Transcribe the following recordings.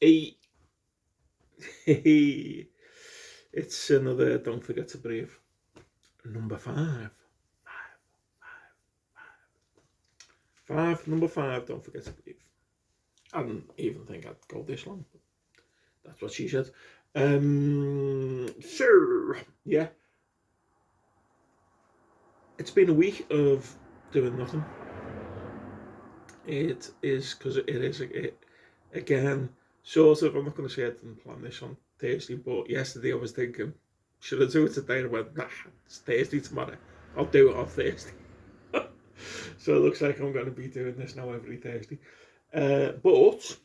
Hey, hey, it's another Don't Forget to Breathe. Number five. Number five, Don't Forget to Breathe. I didn't even think I'd go this long, but that's what she said. So, yeah. It's been a week of doing nothing. It is, because it is, again, sort of, I'm not going to say I didn't plan this on Thursday, but yesterday I was thinking, should I do it today? And I went, nah, it's Thursday tomorrow. I'll do it on Thursday. So it looks like I'm going to be doing this now every Thursday. But,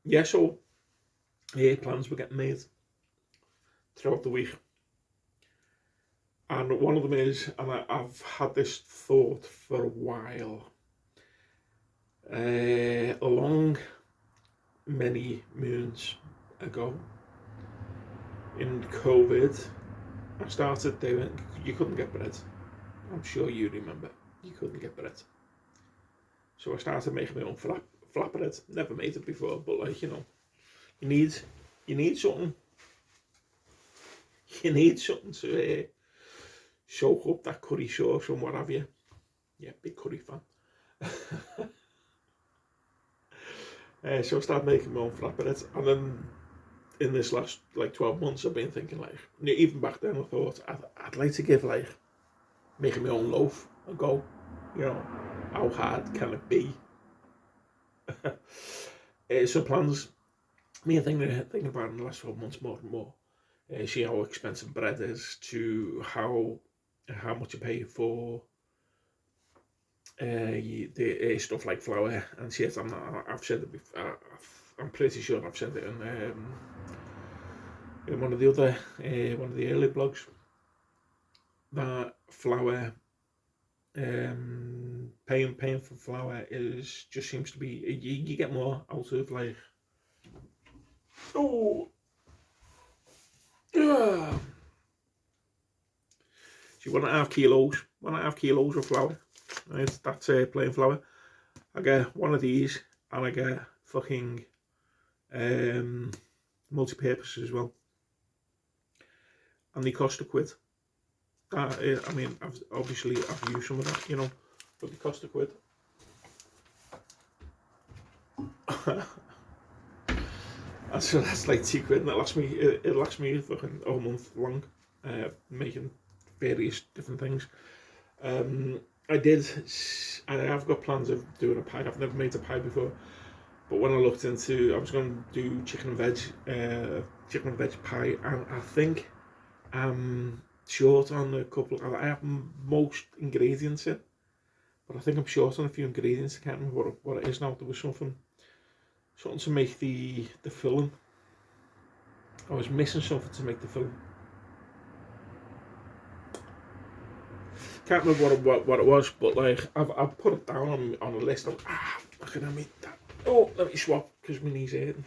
yeah, so plans were getting made throughout the week. And one of them is, and I've had this thought for a while, long, many moons ago, in COVID, I started doing, you couldn't get bread. I'm sure you remember, you couldn't get bread. So I started making my own flatbread. Never made it before, but like, you need something. You need something to soak up that curry sauce and what have you. Yeah, big curry fan. So I started making my own flatbread, and then in this last 12 months, I've been thinking even back then I thought I'd like to give making my own loaf a go. How hard can it be? So plans. Me thinking about it in the last 12 months more and more. See how expensive bread is, to how much you pay for the stuff like flour and shit. I've said it before. I'm pretty sure I've said it in one of the early blogs, that flour, paying for flour just seems to be, you get more out of so 1.5 kilos of flour, right? That's plain flour. I get one of these, and I get fucking multi-purpose as well, and they cost £1. I mean, I've used some of that, but they cost £1. And so that's like £2, and it lasts me fucking a month long, making various different things. I have got plans of doing a pie. I've never made a pie before, but when I looked into, I was going to do chicken and veg pie, and I think I'm short on a couple. I have most ingredients in, but I think I'm short on a few ingredients. I can't remember what it is now. There was something to make the filling. I was missing something to make the filling. Can't remember what it was, but I've put it down on a list. Look at me. Oh, let me swap because my knee's hurting.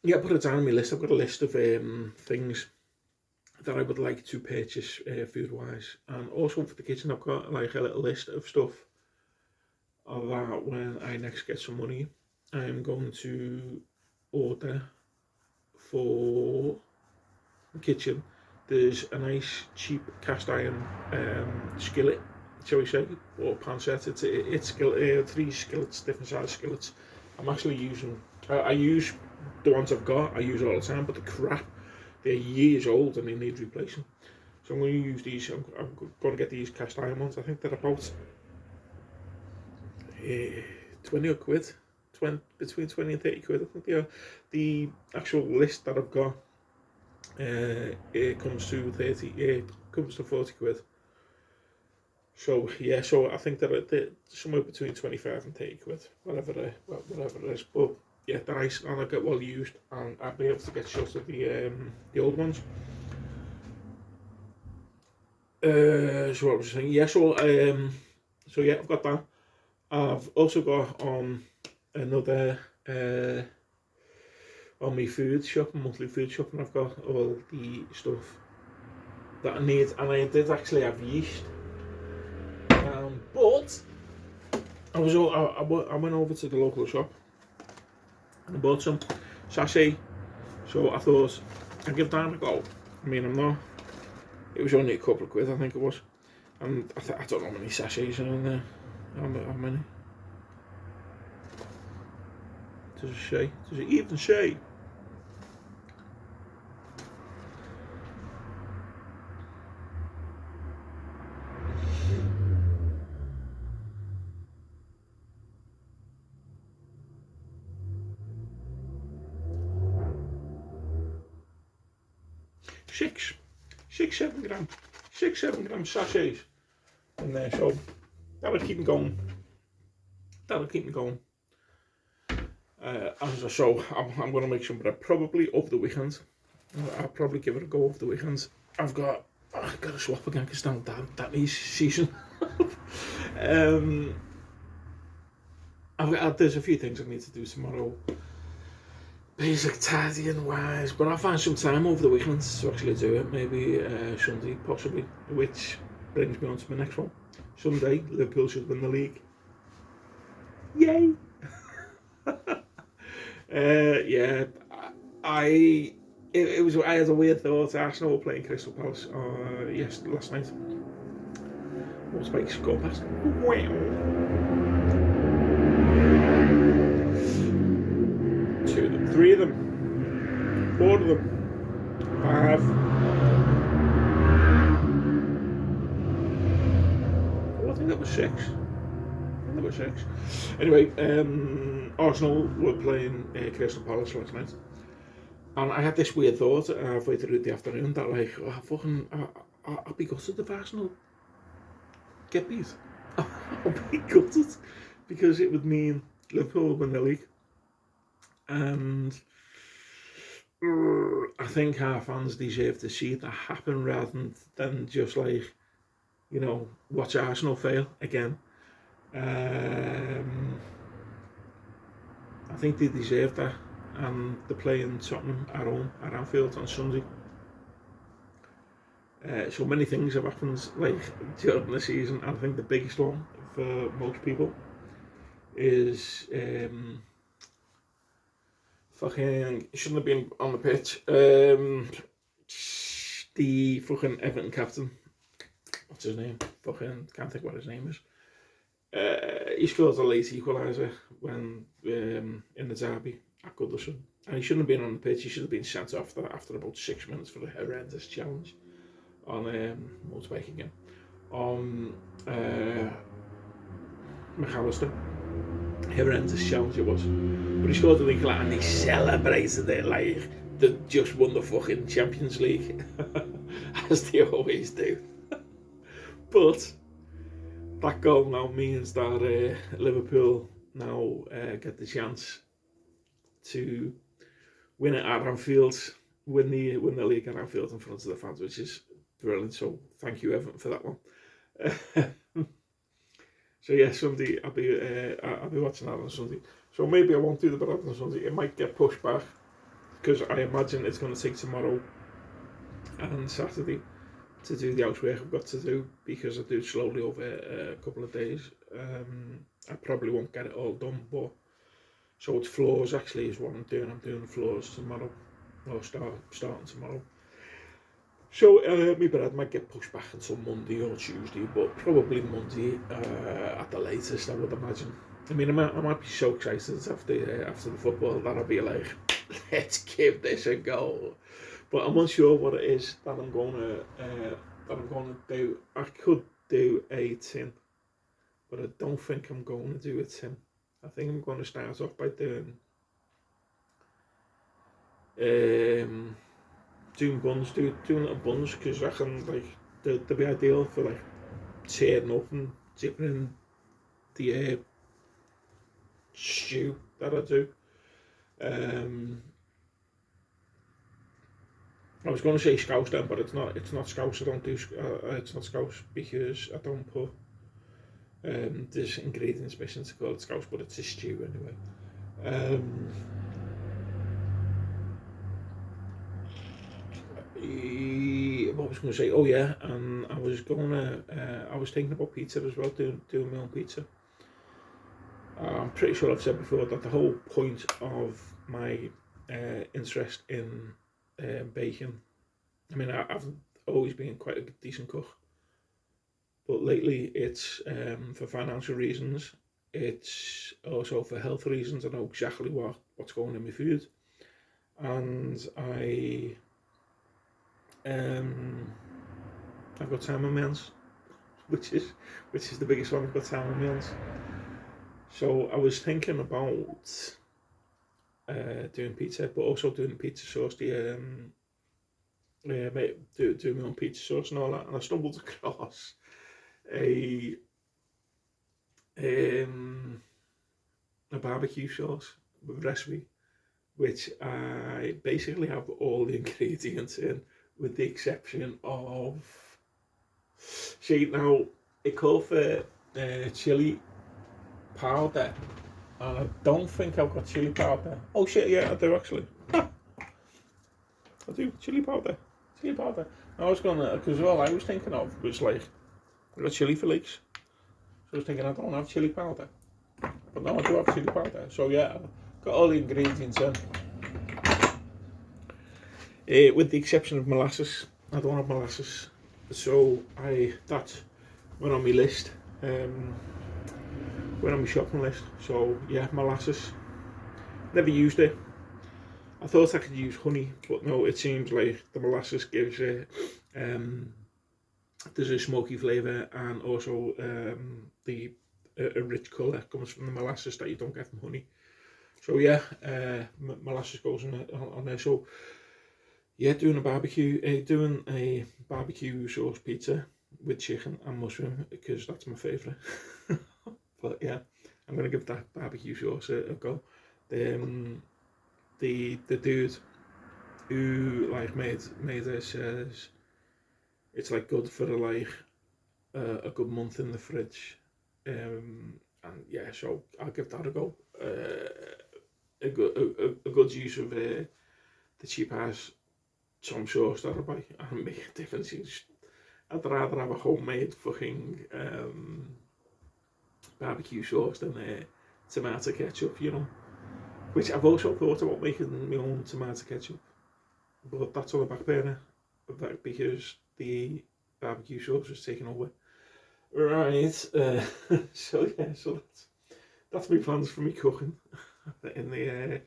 Yeah, I put it down on my list. I've got a list of things that I would like to purchase food-wise, and also for the kitchen I've got a little list of stuff that when I next get some money, I'm going to order for the kitchen. There's a nice cheap cast iron skillet, shall we say, or pancetta. It's 3 skillets, different size skillets. I'm actually using, I use the ones I've got, I use all the time, but they're years old and they need replacing. So I'm going to use these. I'm going to get these cast iron ones. I think they're about 20 odd quid, between 20 and 30 quid. I think they are. The actual list that I've got, it comes to 40 quid. So yeah, so I think that they're somewhere between 25 and 30 quid, whatever it is. But yeah, they're nice and I get well used, and I'll be able to get shots of the old ones. So what was I saying? Yeah, so yeah, I've got that. I've also got another on my monthly food shop, and I've got all the stuff that I need, and I did actually have yeast, but I went over to the local shop and I bought some sachet. So I thought I'd give that a go. I mean, I'm not. It was only a couple of quid, I think it was. And I don't know how many sachets are in there. How many? Does it say? Does it even say? Six, 7 gram. 6, 7 gram sachets in there, so that'll keep me going. So I'm going to make some bread probably over the weekend. I'll probably give it a go over the weekend. I've got to swap again because that needs season. There's a few things I need to do tomorrow. Basic tidying wise, but I'll find some time over the weekend to actually do it. Maybe Sunday, possibly, which brings me on to my next one. Sunday, Liverpool should win the league. Yay! Yeah, I had a weird thought. Arsenal were playing Crystal Palace last night. What's Mike's go past? Wow. 2 of them, 3 of them, 4 of them, 5. Oh, I think that was 6. Anyway, Arsenal were playing Crystal Palace last night, and I had this weird thought halfway through the afternoon that I'll be gutted if Arsenal get beat. I'll be gutted because it would mean Liverpool win the league, and I think our fans deserve to see that happen rather than just watch Arsenal fail again. I think they deserve that, and they're playing Tottenham at home at Anfield on Sunday. So many things have happened during the season. I think the biggest one for most people is fucking shouldn't have been on the pitch. The fucking Everton captain, what's his name? Fucking can't think what his name is. He scored a late equaliser when in the derby at Goodison, and he shouldn't have been on the pitch. He should have been sent off after about 6 minutes for a horrendous challenge on motorbike again on McAllister. Horrendous challenge it was, but he scored an equaliser and he celebrated it like they just won the fucking Champions League, as they always do. But that goal now means that Liverpool now get the chance to win it at Anfield, win the league at Anfield in front of the fans, which is brilliant. So thank you, Everton, for that one. So yeah, Sunday I'll be watching that on Sunday. So maybe I won't do the bread on Sunday. It might get pushed back because I imagine it's going to take tomorrow and Saturday to do the housework I've got to do, because I do it slowly over a couple of days. I probably won't get it all done, but so it's floors actually is what I'm doing. I'm doing the floors tomorrow, or starting tomorrow. So my bread might get pushed back until Monday or Tuesday, but probably Monday at the latest, I would imagine. I mean, I might be so excited after the football that I'll be like, let's give this a go. But I'm unsure what it is that I'm going to do. I could do a tin, but I don't think I'm going to do a tin. I think I'm going to start off by doing buns, doing little buns, because I reckon they'd be ideal for tearing up and dipping in the stew that I do. I was going to say scouse then, but it's not scouse. I don't do it's not scouse because I don't put there's ingredients missing to call it scouse, but it's a stew anyway. What was I going to say? Oh yeah, and I was thinking about pizza as well, doing my own pizza. I'm pretty sure I've said before that the whole point of my interest in baking, I mean, I've always been quite a decent cook, but lately it's for financial reasons. It's also for health reasons. I know exactly what's going in my food, and um, I've got time on my hands, which is the biggest one. I've got time on my hands. So I was thinking about doing pizza, but also doing pizza sauce. Do my own pizza sauce and all that. And I stumbled across a um, a barbecue sauce recipe, which I basically have all the ingredients in, with the exception of, see now, it called for chili powder, and I don't think I've got chili powder. Oh shit, yeah, I do actually. I do, chili powder. Chili powder. I was gonna, because all I was thinking of was like, I got chili flakes. So I was thinking I don't have chili powder. But no, I do have chili powder. So yeah, I've got all the ingredients in. With the exception of molasses. I don't have molasses. So that went on my list. Went on my shopping list. So yeah, molasses. Never used it. I thought I could use honey, but no, it seems like the molasses gives it, there's a smoky flavour, and also a rich colour comes from the molasses that you don't get from honey. So yeah, molasses goes on there. So yeah, doing a barbecue sauce pizza with chicken and mushroom, because that's my favourite. But yeah, I'm gonna give that barbecue sauce a go. The dude who like made this says it's like good for like a good month in the fridge, and yeah, so I'll give that a go. A good use of the cheap ass some sauce that I buy and make a difference. I'd rather have a homemade fucking barbecue sauce than tomato ketchup, you know. Which I've also thought about making my own tomato ketchup, but that's on the back burner, because the barbecue sauce was taken over. Right, so yeah, so that's my plans for me cooking in the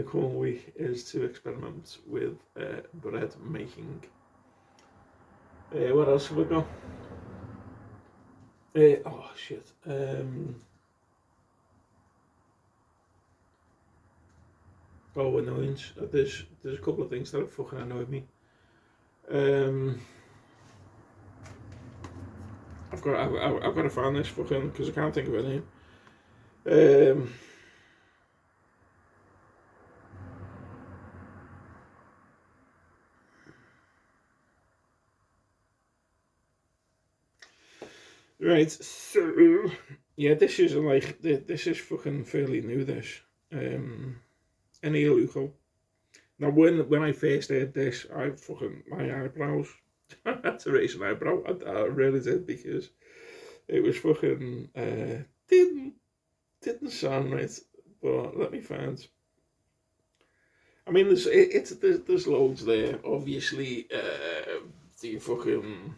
coming week, is to experiment with bread making. What else have we got? Oh shit. Oh, annoyance. There's a couple of things that have fucking annoyed me. I've got to find this fucking, because I can't think of it name. Right, so yeah, this is fucking fairly new. This Ennio Lugo. Now, when I first heard this, I fucking, my eyebrows. I had to raise an eyebrow. I really did, because it was fucking didn't sound right. But let me find. I mean, there's loads there. Obviously, the fucking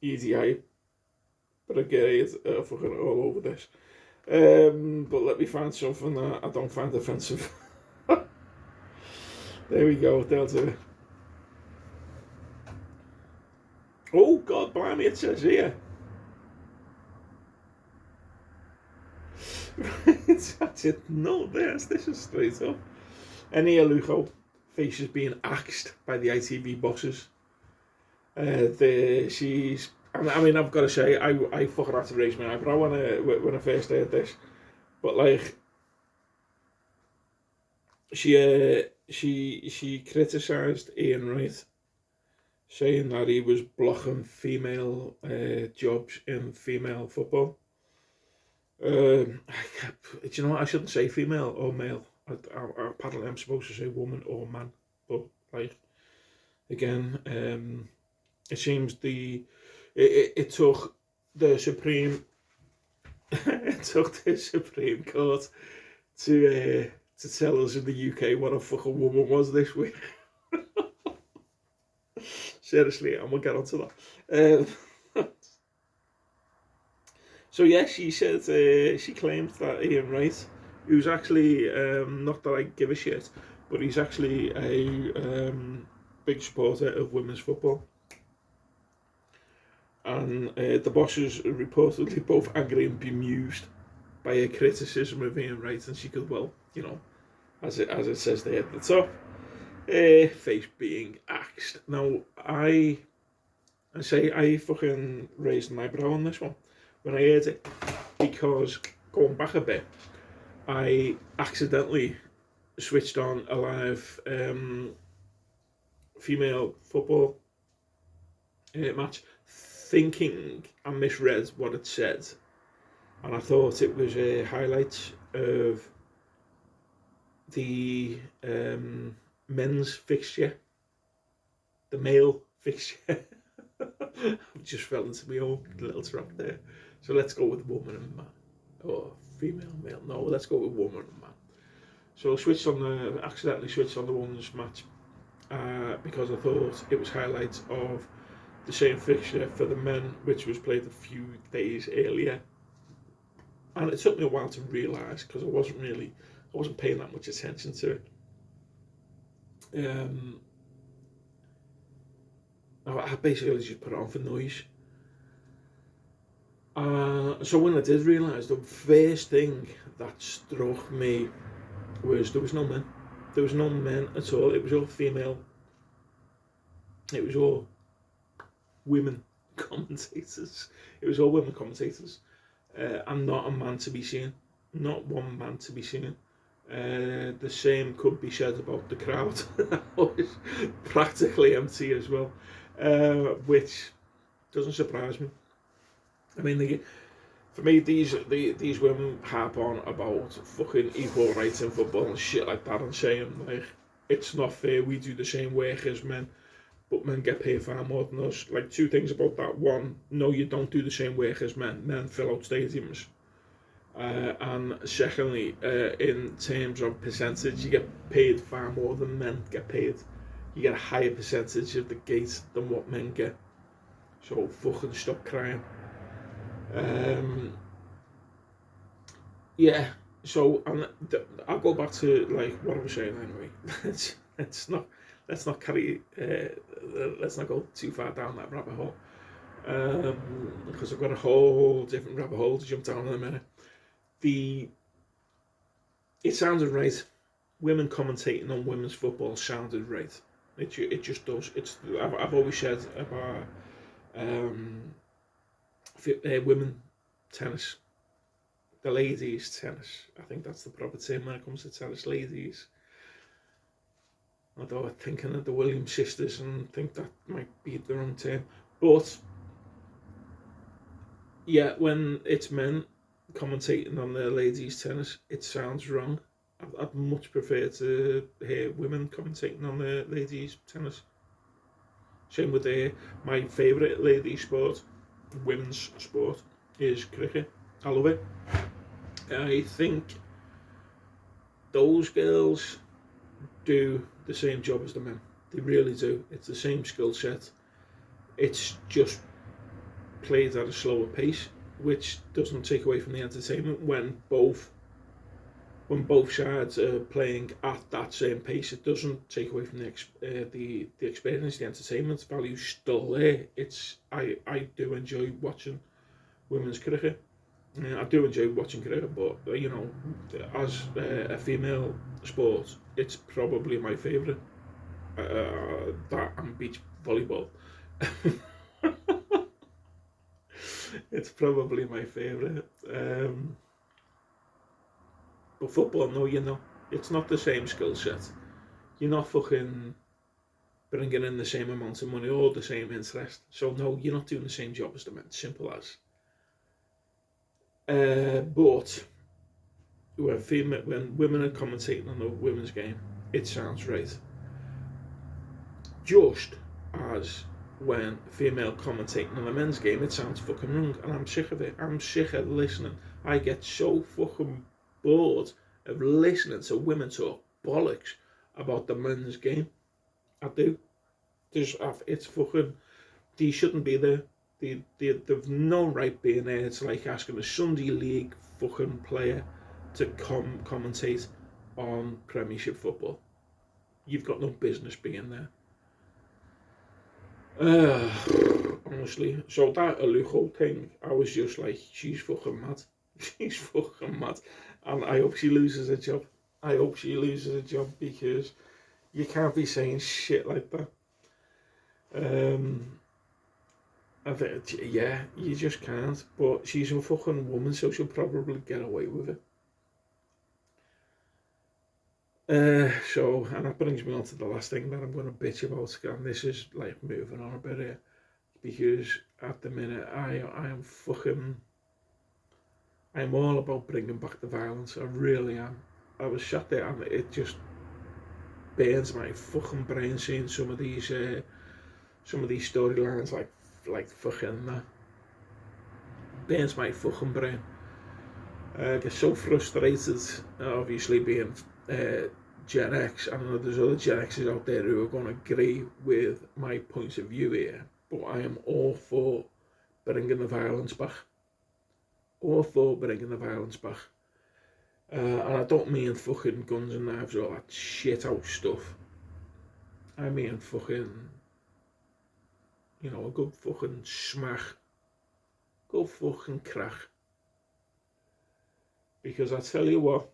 EDI brigade are fucking all over this. But let me find something that I don't find offensive. There we go, Delta. Oh, God blimey, it says here. Right, I didn't know this. This is straight up. Ennio Lugo faces being axed by the ITV bosses. I mean, I've got to say, I fucking had to raise my eyebrow when I first heard this. But like, she criticised Ian Wright, saying that he was blocking female jobs in female football. Do you know what? I shouldn't say female or male. Apparently, I'm supposed to say woman or man. But like, again, it seems it took the Supreme it took the Supreme Court to tell us in the UK what a fucking woman was this week. Seriously, I'm gonna get onto that. So yeah, she said she claimed that Ian Wright, who's actually not that I give a shit, but he's actually a big supporter of women's football. And the bosses are reportedly both angry and bemused by her criticism of Ian Wright, and she could, well, you know, as it says there at the top, face being axed. Now, I say I fucking raised my brow on this one when I heard it, because going back a bit, I accidentally switched on a live female football match, thinking I misread what it said, and I thought it was a highlight of the men's fixture, the male fixture. I just fell into my own little trap there. So let's go with woman and man, or female, male. No, let's go with woman and man. So I accidentally switched on the women's match because I thought it was highlights of the same fixture for the men, which was played a few days earlier. And it took me a while to realise, because I wasn't paying that much attention to it. I basically just put it on for noise. So when I did realise, the first thing that struck me was there was no men. There was no men at all. It was all female. It was all women commentators. It was all women commentators. And not a man to be seen. Not one man to be seen. The same could be said about the crowd. It was practically empty as well, which doesn't surprise me. I mean, for me, these women harp on about fucking equal rights in football and shit like that, and saying like it's not fair, we do the same work as men, but men get paid far more than us. Like, two things about that: one, no, you don't do the same work as men. Men fill out stadiums. And secondly, in terms of percentage, you get paid far more than men get paid. You get a higher percentage of the gate than what men get. So fucking stop crying. Yeah. So I'll go back to like what I was saying anyway. Let's not carry. Let's not go too far down that rabbit hole. Because I've got a whole different rabbit hole to jump down in a minute. It sounded right. Women commentating on women's football sounded right. It just does. I've always said about women tennis, the ladies tennis. I think that's the proper term when it comes to tennis, ladies. Although I'm thinking of the Williams sisters and think that might be the wrong term, but yeah, when it's men commentating on the ladies' tennis, it sounds wrong. I'd much prefer to hear women commentating on the ladies' tennis. Same with my favourite ladies' sport, women's sport, is cricket. I love it. I think those girls do the same job as the men. They really do. It's the same skill set. It's just played at a slower pace, which doesn't take away from the entertainment when both sides are playing at that same pace. It doesn't take away from the experience, the entertainment value still there. I do enjoy watching women's cricket. I do enjoy watching cricket, but you know, as a female sport, it's probably my favourite. That and beach volleyball. It's probably my favourite. But football, no, you know, it's not the same skill set. You're not fucking bringing in the same amount of money or the same interest. So no, you're not doing the same job as the men. Simple as. But when women are commentating on the women's game, it sounds right. Just as when female commentating on a men's game. It sounds fucking wrong, and I'm sick of it. I'm sick of listening. I get so fucking bored of listening to women talk bollocks about the men's game. I do. It's fucking. They shouldn't be there. They've no right being there. It's like asking a Sunday League fucking player to commentate on Premiership football. You've got no business being there. Honestly, so that Alujo thing, I was just like, she's fucking mad. She's fucking mad. And I hope she loses her job. I hope she loses her job, because you can't be saying shit like that. I think, yeah, you just can't. But she's a fucking woman, so she'll probably get away with it. And that brings me on to the last thing that I'm going to bitch about, and this is like moving on a bit here, because at the minute I'm all about bringing back the violence. I really am. I was sat there and it just burns my fucking brain seeing some of these storylines, like fucking burns my fucking brain. I get so frustrated, obviously being Gen X. I know there's other Gen Xers out there who are going to agree with my point of view here, but I am all for bringing the violence back. All for bringing the violence back. And I don't mean fucking guns and knives or all that shit out stuff. I mean fucking, a good fucking smack. Good fucking crack. Because I tell you what,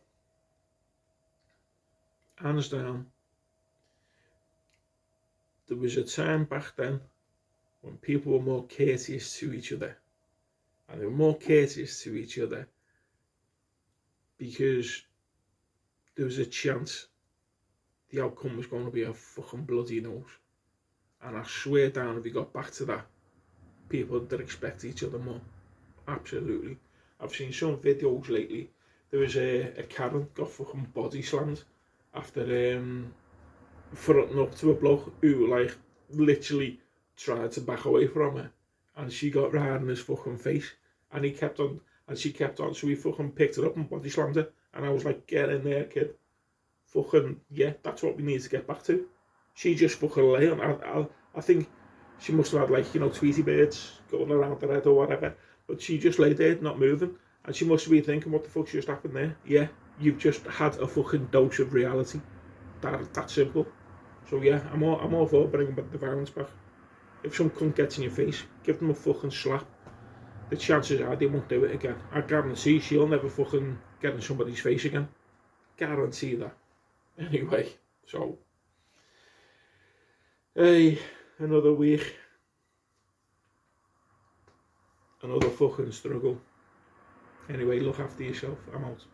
hands down, there was a time back then when people were more courteous to each other. And they were more courteous to each other because there was a chance the outcome was going to be a fucking bloody nose. And I swear down, if we got back to that, people would respect each other more. Absolutely. I've seen some videos lately. There was a Karen got fucking body slammed after fronting up to a bloke who like literally tried to back away from her, and she got right in his fucking face, and he kept on, and she kept on, so he fucking picked her up and body slammed her, and I was like, get in there, kid. Fucking, yeah, that's what we need to get back to. She just fucking lay on. I think she must have had like, Tweety birds going around her head or whatever, but she just lay there, not moving, and she must be thinking, what the fuck's just happened there? Yeah, you've just had a fucking dose of reality. That simple. So yeah, I'm all for bringing back the violence back. If some cunt gets in your face, give them a fucking slap. The chances are they won't do it again. I guarantee she'll never fucking get in somebody's face again. Guarantee that. Anyway, so hey, another week, another fucking struggle. Anyway, look after yourself. I'm out.